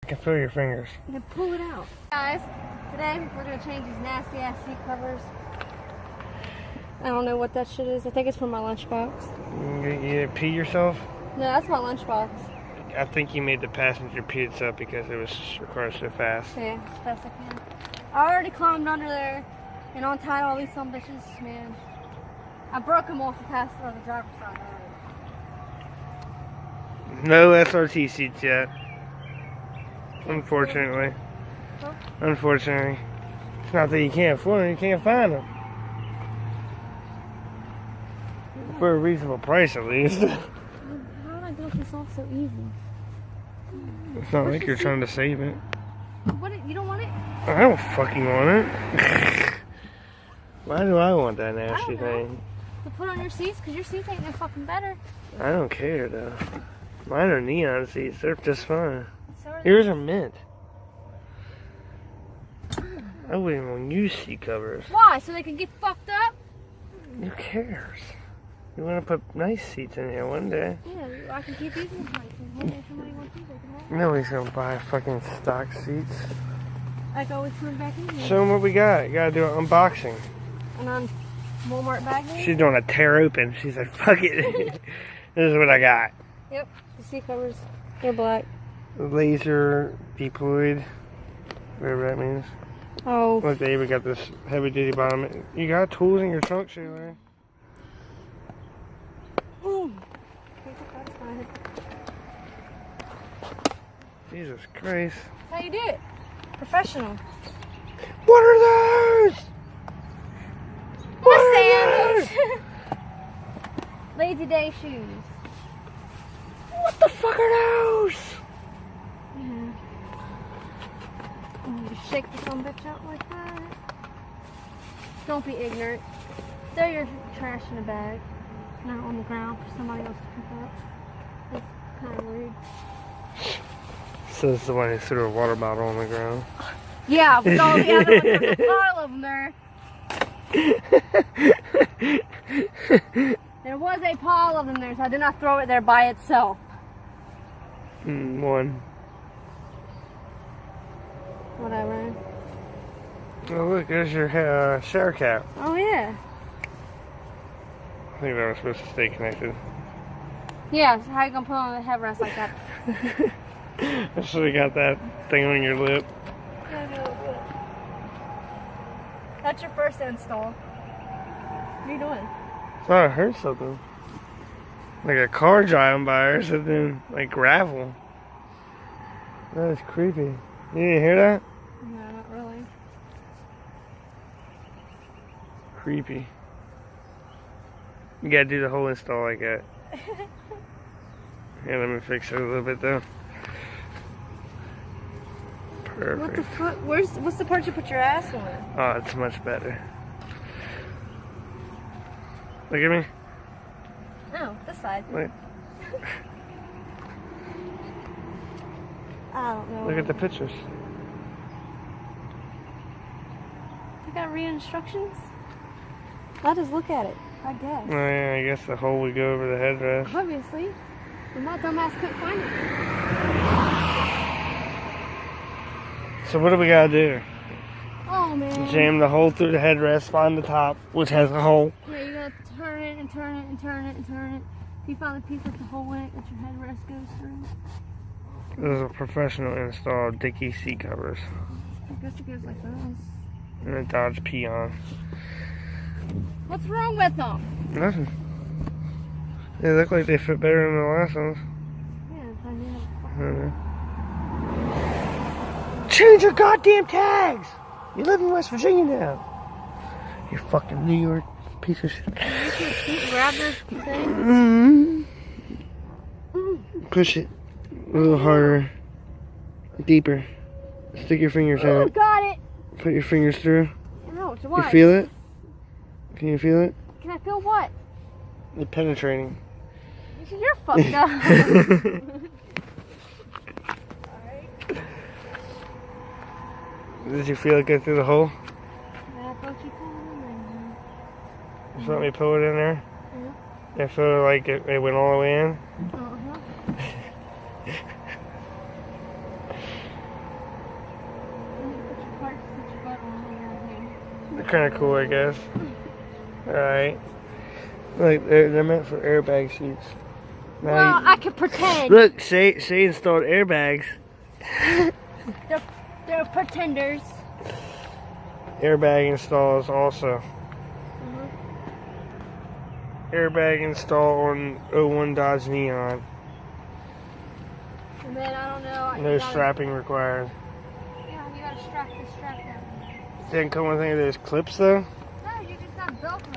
I can feel your fingers. You can pull it out. Guys, today we're going to change these nasty ass seat covers. I don't know what that shit is. I think it's for my lunchbox. You didn't pee yourself? No, that's my lunchbox. I think you made the passenger pee itself because it was recording so fast. Yeah, as fast as I can. I already climbed under there and untied all these some bitches, man. I broke them off the passenger on the driver's side already. No SRT seats yet. Unfortunately. Huh? Unfortunately. It's not that you can't afford them, you can't find them. For a reasonable price, at least. How did I get this off so easy? It's not like you're trying to save it. What? You don't want it? I don't fucking want it. Why do I want that nasty thing? To put on your seats? Because your seats ain't no fucking better. I don't care, though. Mine are neon seats. They're just fine. So are Yours are mint. I wouldn't even want to use seat covers. Why? So they can get fucked up? Who cares? You want to put nice seats in here one day. Yeah, I can keep using them. One day somebody wants these, they can have them. Nobody's going to buy fucking stock seats. I can always put them back in here. Show them what we got. You got to do an unboxing. And on Walmart bag here? She's doing a tear open. She said, fuck it. This is what I got. Yep, the seat covers. They're black. Laser deployed. Whatever that means. Oh. Look, they even got this heavy duty bottom. You got tools in your trunk, Sheila? Jesus Christ. That's how you do it. Professional. What are those? My sandals. Lazy day shoes. What the fuck are those? Yeah. You just shake the some bitch out like that. Don't be ignorant. Throw your trash in a bag, not on the ground for somebody else to pick up. That's kind of rude. So it's the one who threw a water bottle on the ground. Yeah, with all the other ones, there's a pile of them there. There was a pile of them there, so I did not throw it there by itself. One. Whatever. Oh, look, there's your shower cap. Oh, yeah. I think that was supposed to stay connected. Yeah, so how you gonna put on a headrest like that? I should have got that thing on your lip. That's your first install. What are you doing? I thought I heard something. Like a car driving by or something. Like gravel. That is creepy. You didn't hear that? No, not really. Creepy. You gotta do the whole install like that. Yeah, let me fix it a little bit though. Perfect. What the fuck? What's the part you put your ass on? Oh, it's much better. Look at me. Oh, this side. Look, I don't know. look at the pictures. You gotta read instructions? I'll just look at it, I guess. Oh yeah, I guess the hole would go over the headrest. Obviously. But my dumbass couldn't find it. So what do we gotta do? Oh, man. Jam the hole through the headrest, find the top, which has a hole. Yeah, you gotta turn it and turn it and turn it and turn it. If you find the piece with the hole in it that your headrest goes through. This is a professional install Dickie seat covers. I guess it goes like this. And a Dodge Peon. What's wrong with them? Nothing. They look like they fit better than the last ones. Yeah, I need I don't know. Change your goddamn tags! You live in West Virginia now. You fucking New York piece of shit. grab this thing. Push it a little harder. Deeper. Stick your fingers in Oh, it. got it. Put your fingers through. Ouch, You why? feel it? Can you feel it? Can I feel what? It's penetrating. You're fucked up. Did you feel it go through the hole? Yeah, I thought you pulled it in there. Just let me pull it in there? Yeah. I feel like it went all the way in. Uh-huh. They're kind of cool, I guess. Alright. Like, they're meant for airbag seats. Now Well, I could pretend. Look, Shay installed airbags. They're pretenders. Airbag installs also. Airbag install on 01 Dodge Neon. And then, I don't know. No strapping required. Yeah, you gotta strap this strap down. Didn't come with any of those clips though? No, you just got Velcro.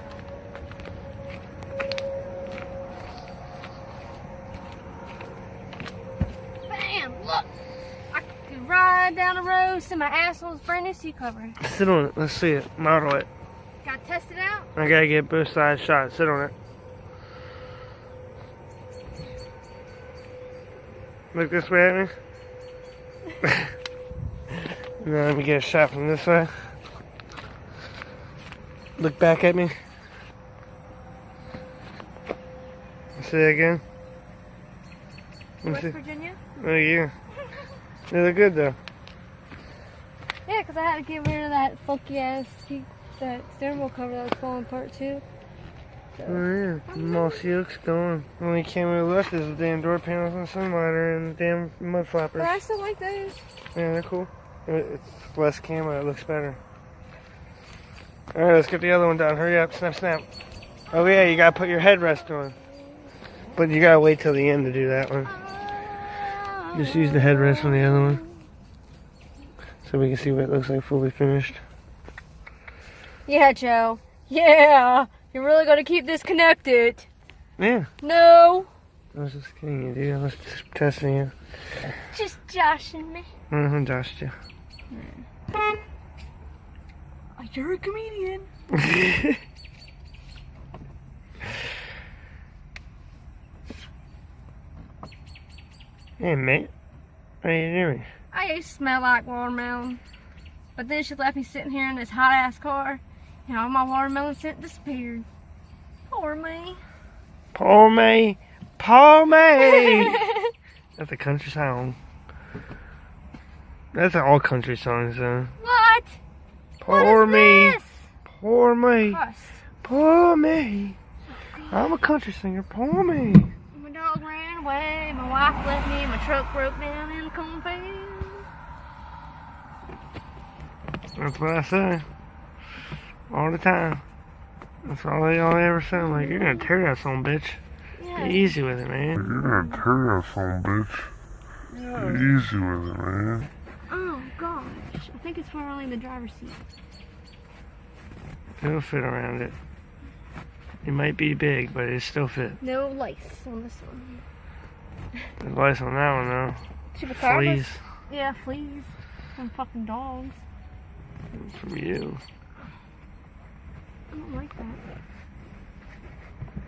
Bam! Look! I can ride down the road, see my asshole's brand new seat cover. Sit on it. Let's see it. Model it. Gotta test it out. I gotta get both sides shot. Sit on it. Look this way at me. Now let me get a shot from this way. Look back at me. Say it again. West Virginia? Oh yeah. They look good though. Yeah, because I had to get rid of that funky ass seat, that steering wheel cover that was falling apart too. So. Oh yeah. Mossy Oak's gone. Only camera left is the damn door panels and sunlighter and the damn mud flappers. But I still like those. Yeah, they're cool. It's less camo, it looks better. Alright, let's get the other one down. Hurry up, snap, snap. Oh yeah, you gotta put your headrest on. But you gotta wait till the end to do that one. Just use the headrest on the other one. So we can see what it looks like fully finished. Yeah, Joe. Yeah! You're really gonna keep this connected? Yeah. No! I was just kidding you, dude. I was just testing you. Just joshing me. Mm-hmm, Josh, you. Oh, you're a comedian. Hey, mate. What are you doing? I used to smell like watermelon. But then she left me sitting here in this hot ass car. And all my watermelon scent disappeared. Poor me. Poor me. Poor me. That's a country song. That's all country songs, though. What? Poor what is me. This? Poor me. Crust. Poor me. I'm a country singer. Poor me. My dog ran away. My wife left me. My truck broke down in the cornfield. That's what I say. All the time. That's all they all ever sound like. You're gonna tear that son, bitch. Yeah. Be easy with it, man. You're gonna tear that son, bitch. Yeah. Be easy with it, man. Oh gosh. I think it's for only the driver's seat. It'll fit around it. It might be big, but it still fit. No lace on this one. There's lice on that one, though. Chupacabras? Fleas. Yeah, fleas. And fucking dogs. From you. I don't like that.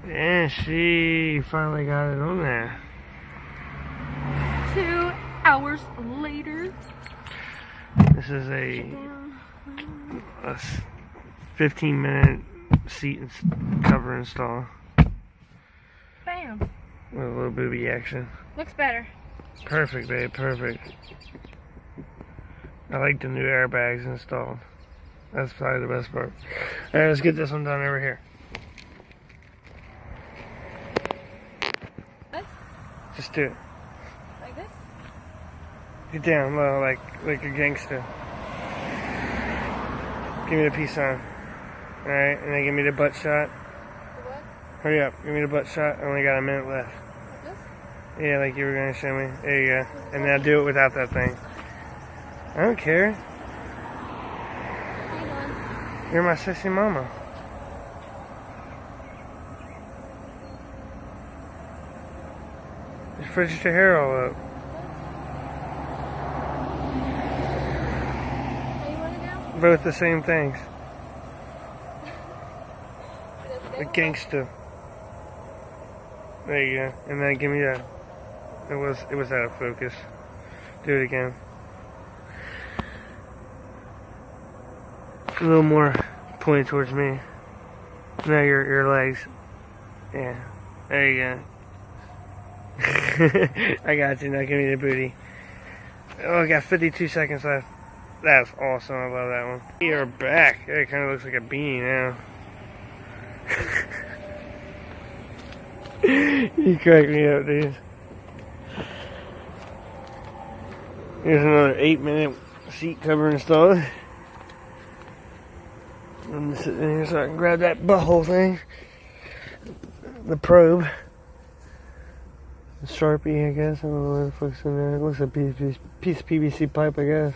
Yeah, she finally got it on there. 2 hours later. This is a 15-minute seat cover install. Bam. With a little booby action. Looks better. Perfect, babe, perfect. I like the new airbags installed. That's probably the best part. Alright, let's get this one done over here. What? Just do it. Like this? Get down low, like a gangster. Give me the peace sign. Alright, and then give me the butt shot. The what? Hurry up, give me the butt shot. I only got a minute left. Like this? Yeah, like you were gonna show me. There you go. And now do it without that thing. I don't care. How you doing? You're my sissy mama. Just fridged your hair all up. How you want it now? Both the same things. A gangster. There you go. And then give me that. It was out of focus. Do it again. A little more pointed towards me. Now your legs. Yeah. There you go. I got you. Now give me the booty. Oh, I got 52 seconds left. That's awesome. I love that one. You're back. It kind of looks like a beanie now. You crack me up, dude. Here's another 8-minute seat cover installed. I'm just sitting here so I can grab that butthole thing. The probe. The Sharpie, I guess. I don't know what the fuck's in there. It looks like a piece of PVC pipe, I guess.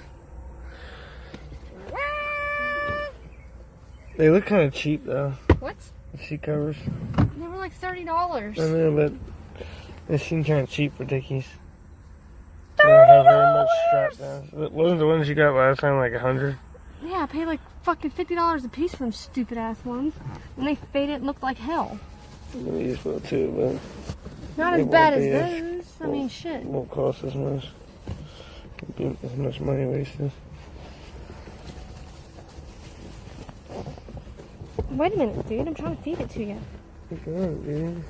They look kind of cheap, though. What? The seat covers. They were like $30. I know, but they seem kind of cheap for Dickies. They don't have very much strap down. Wasn't the ones you got last time like $100? Yeah, I paid like fucking $50 a piece for them stupid ass ones. And they faded and looked like hell. These will too, but not as bad as those. I mean, shit. It won't cost as much. Won't be as much money wasted. Wait a minute, dude. I'm trying to feed it to you. Keep going, dude.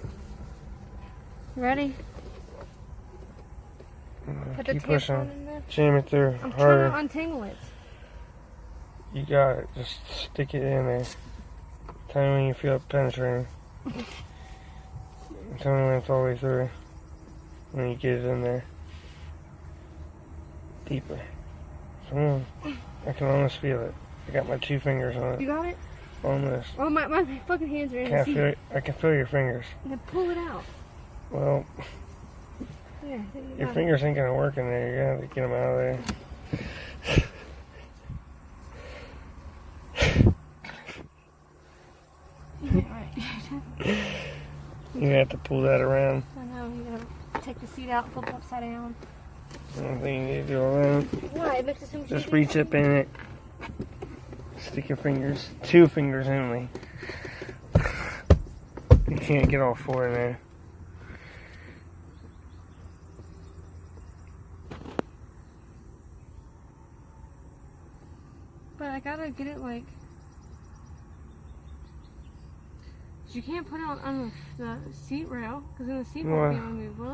Ready? Put the Keep tampon pushing. in there. Jam it through I'm harder. trying to untangle it. You got it. Just stick it in there. Tell me when you feel it penetrating. Tell me when it's all the way through. When you get it in there. Deeper. Come on. I can almost feel it. I got my 2 fingers on it. You got it? Almost. Oh, my fucking hands are in Can't the feel seat. it. I can feel your fingers. Then pull it out. Well, Yeah, your fingers ain't gonna work in there. You're gonna have to get them out of there. Right. You have to pull that around. I know, you gotta take the seat out, flip it upside down. I don't think you need to do all that. Why? It makes it so much Just easier. reach up in it. Stick your fingers. 2 fingers only. You can't get all 4 in there. But I gotta get it like... You can't put it on the seat rail, because then the seat won't be able to move, will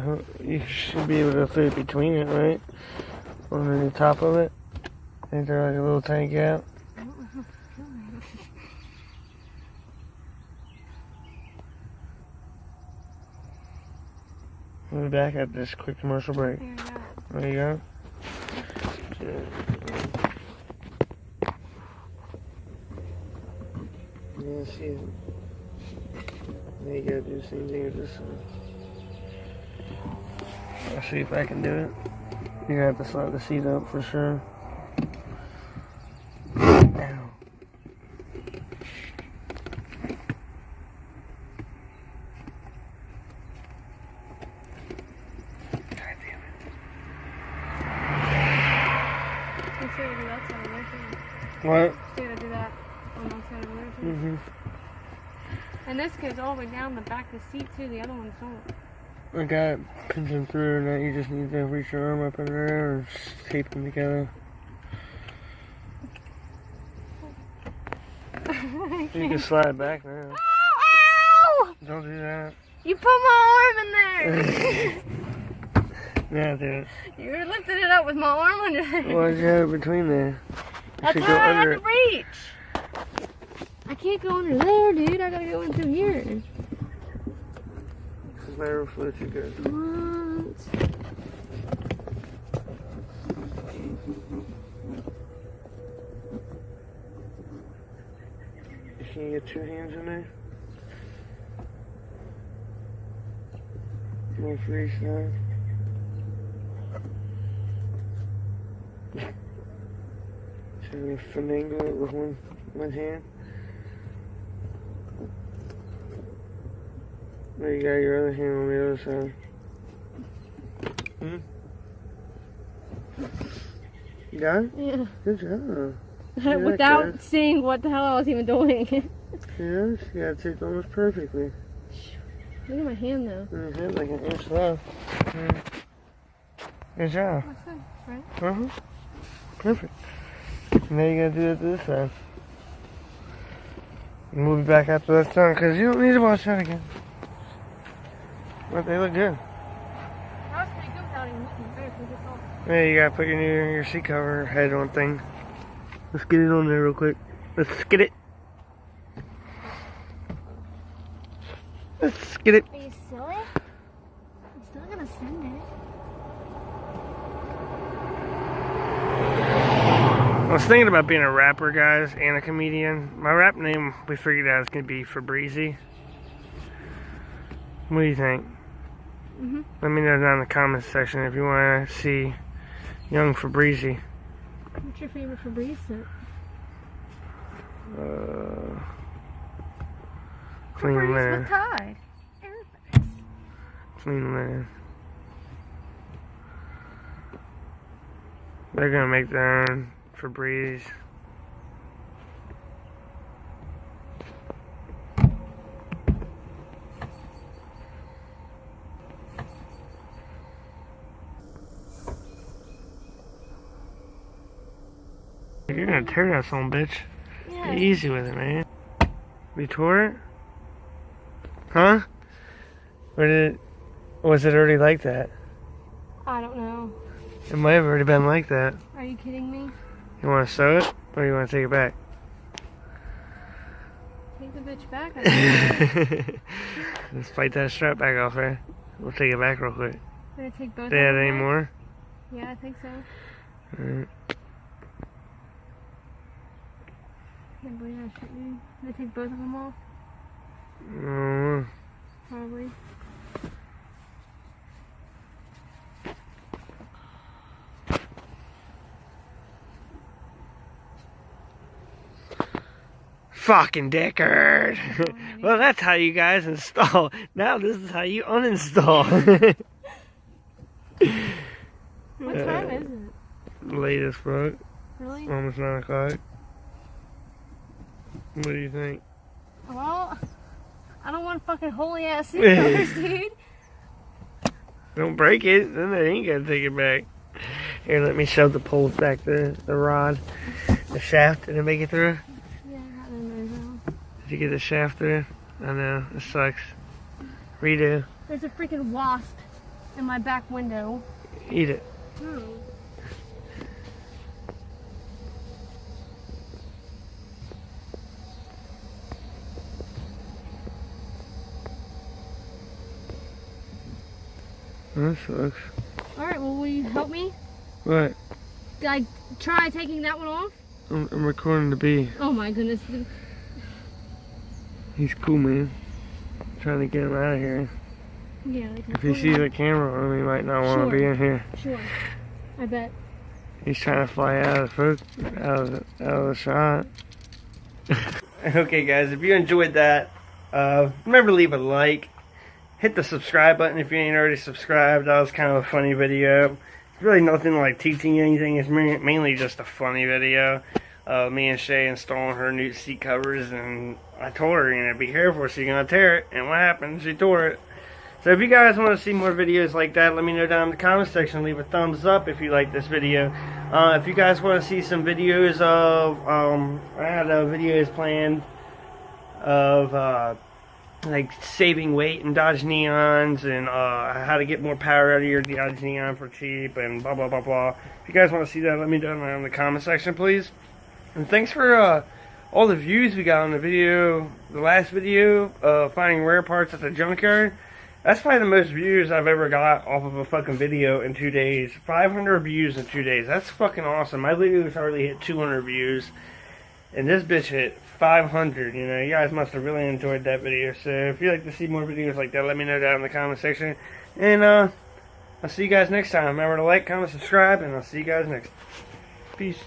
it? You should be able to fit it between it, right? On the top of it. Ain't there like a little tiny gap? I don't know how to feel it. We'll be back at this quick commercial break. There you go. There you go. Yeah, see. Now you gotta do the same thing with this one. I'll see if I can do it. You're gonna have to slide the seat up for sure. Ow. What? Still gotta do that on one side of the other. Mm-hmm. And this goes all the way down the back of the seat too, the other ones don't. I got it pinching through, and now you just need to reach your arm up in there and tape them together. You can slide back now. Ow! Don't do that. You put my arm in there! Yeah, dude. You were lifting it up with my arm under there. Why'd you have it between there? You That's should how go I had under to it. reach. I can't go under there, dude. I gotta go in through here. This is lateral fluid, you're good. What? Can you get 2 hands in there? One for each side. So you finagle it with one hand. There you got your other hand on the other side. Hmm? You got it? Yeah. Good job. Without good. seeing what the hell I was even doing. Yes, you got it taped almost perfectly. Look at my hand though. And you had like an inch left. Yeah. Good job. That's good, right? Uh-huh. Perfect. Now you gotta do it to this side. And we'll be back after that's done, because you don't need to watch that again. But they look good. That was pretty good without even looking. Better take this off. Yeah, you gotta put your seat cover head on thing. Let's get it on there real quick. Let's get it. Let's get it. Are you silly? I'm still gonna send it. I was thinking about being a rapper, guys, and a comedian. My rap name, we figured out, is gonna be Fabrizi. What do you think? Let me know down in the comments section if you want to see young Fabrizi. What's your favorite Febreze scent? Clean Febreze linen. with Tide. Clean linen. They're gonna make their own Febreze. You're gonna tear that son bitch. Yeah. Be easy with it, man. We tore it? Huh? Or was it already like that? I don't know. It might have already been like that. Are you kidding me? You want to sew it, or you want to take it back? Take the bitch back. I think. Let's fight that strap back off there. We'll take it back real quick. Did I take both They of had them any back? more? Yeah, I think so. Alright. Can't believe I shouldn't. Did I take both of them off? Probably. Fucking Deckard. Well, that's how you guys install. Now this is how you uninstall. What time is it? Late as fuck. Really? Almost 9 o'clock. What do you think? Well, I don't want fucking holy ass seat covers, dude. Don't break it, then they ain't gonna take it back. Here, let me shove the poles back there, the rod, the shaft. Did it make it through? Yeah, I got it in there now. Did you get the shaft through? I know, it sucks. Redo. There's a freaking wasp in my back window. Eat it. Hmm. That sucks. Alright, well, will you help me? What? Did I try taking that one off? I'm recording the bee. Oh my goodness. He's cool, man. Trying to get him out of here. Yeah, like If he sees the camera on him, he might not want to be in here. Sure. I bet. He's trying to fly out of the shot. Okay, guys, if you enjoyed that, remember to leave a like. Hit the subscribe button if you ain't already subscribed. That was kind of a funny video. It's really nothing like teaching you anything. It's mainly just a funny video. Me and Shay installing her new seat covers, and I told her, you know, be careful, she's gonna tear it. And what happened? She tore it. So if you guys want to see more videos like that, let me know down in the comment section. Leave a thumbs up if you like this video. If you guys want to see some videos of, I had videos planned of like saving weight and Dodge Neons, and how to get more power out of your Dodge Neon for cheap, and blah blah blah blah. If you guys want to see that, let me know down in the comment section, please. And thanks for all the views we got on the video, the last video, finding rare parts at the junkyard. That's probably the most views I've ever got off of a fucking video in 2 days. 500 views in 2 days. That's fucking awesome. My videos hardly hit 200 views, and this bitch hit 500. You know, you guys must have really enjoyed that video. So if you'd like to see more videos like that, let me know down in the comment section. And I'll see you guys next time. Remember to like, comment, subscribe, and I'll see you guys next. Peace.